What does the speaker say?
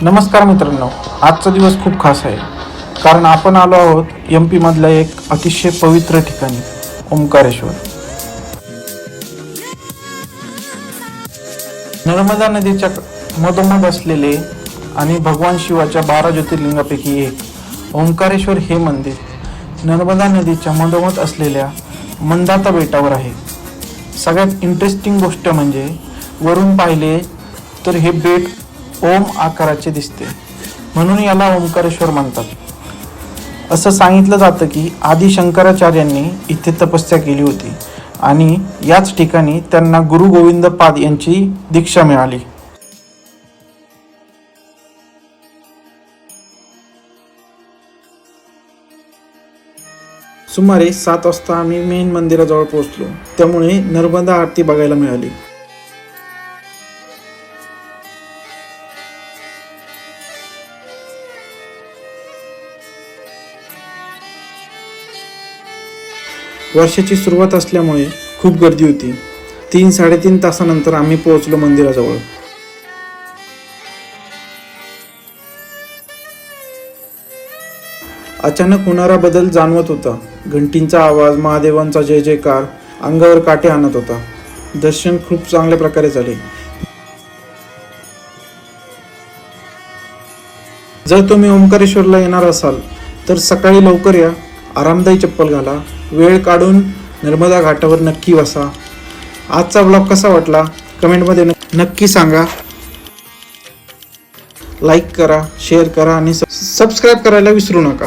नमस्कार मित्रांनो, आजचा दिवस खूप खास आहे कारण आपण आलो आहोत MP मधल्या एक अतिशय पवित्र ठिकाणी ओंकारेश्वर. नर्मदा नदीच्या मधोमध असलेले आणि भगवान शिवाच्या 12 ज्योतिर्लिंगापैकी एक ओंकारेश्वर हे मंदिर नर्मदा नदीच्या मधोमध असलेल्या मंदाता बेटावर आहे. सगळ्यात इंटरेस्टिंग गोष्ट म्हणजे वरून पाहिले तर हे बेट ओम आकाराचे दिसते, म्हणून याला ओंकारेश्वर म्हणतात. असं सांगितलं जातं की आदि शंकराचार्यांनी इथे तपस्या केली होती आणि याच ठिकाणी त्यांना गुरु गोविंद पाद यांची दीक्षा मिळाली. सुमारे 7 वाजता आम्ही मेन मंदिराजवळ पोहोचलो, त्यामुळे नर्मदा आरती बघायला मिळाली. वर्षाची सुरुवात असल्यामुळे खूप गर्दी होती. 3-3.5 तासानंतर आम्ही पोहोचलो मंदिराजवळ. अचानक होणारा बदल जाणवत होता. घंटींचा आवाज, महादेवांचा जय जयकार अंगावर काटे आणत होता. दर्शन खूप चांगल्या प्रकारे झाले. जर तुम्ही ओंकारेश्वरला येणार असाल तर सकाळी लवकर या, आरामदायी चप्पल घाला, वेळ काढून नर्मदा घाटावर नक्की बसा. आजचा ब्लॉग कसा वाटला कमेंटमध्ये नक्की सांगा. लाईक करा, शेअर करा आणि सबस्क्राईब करायला विसरू नका.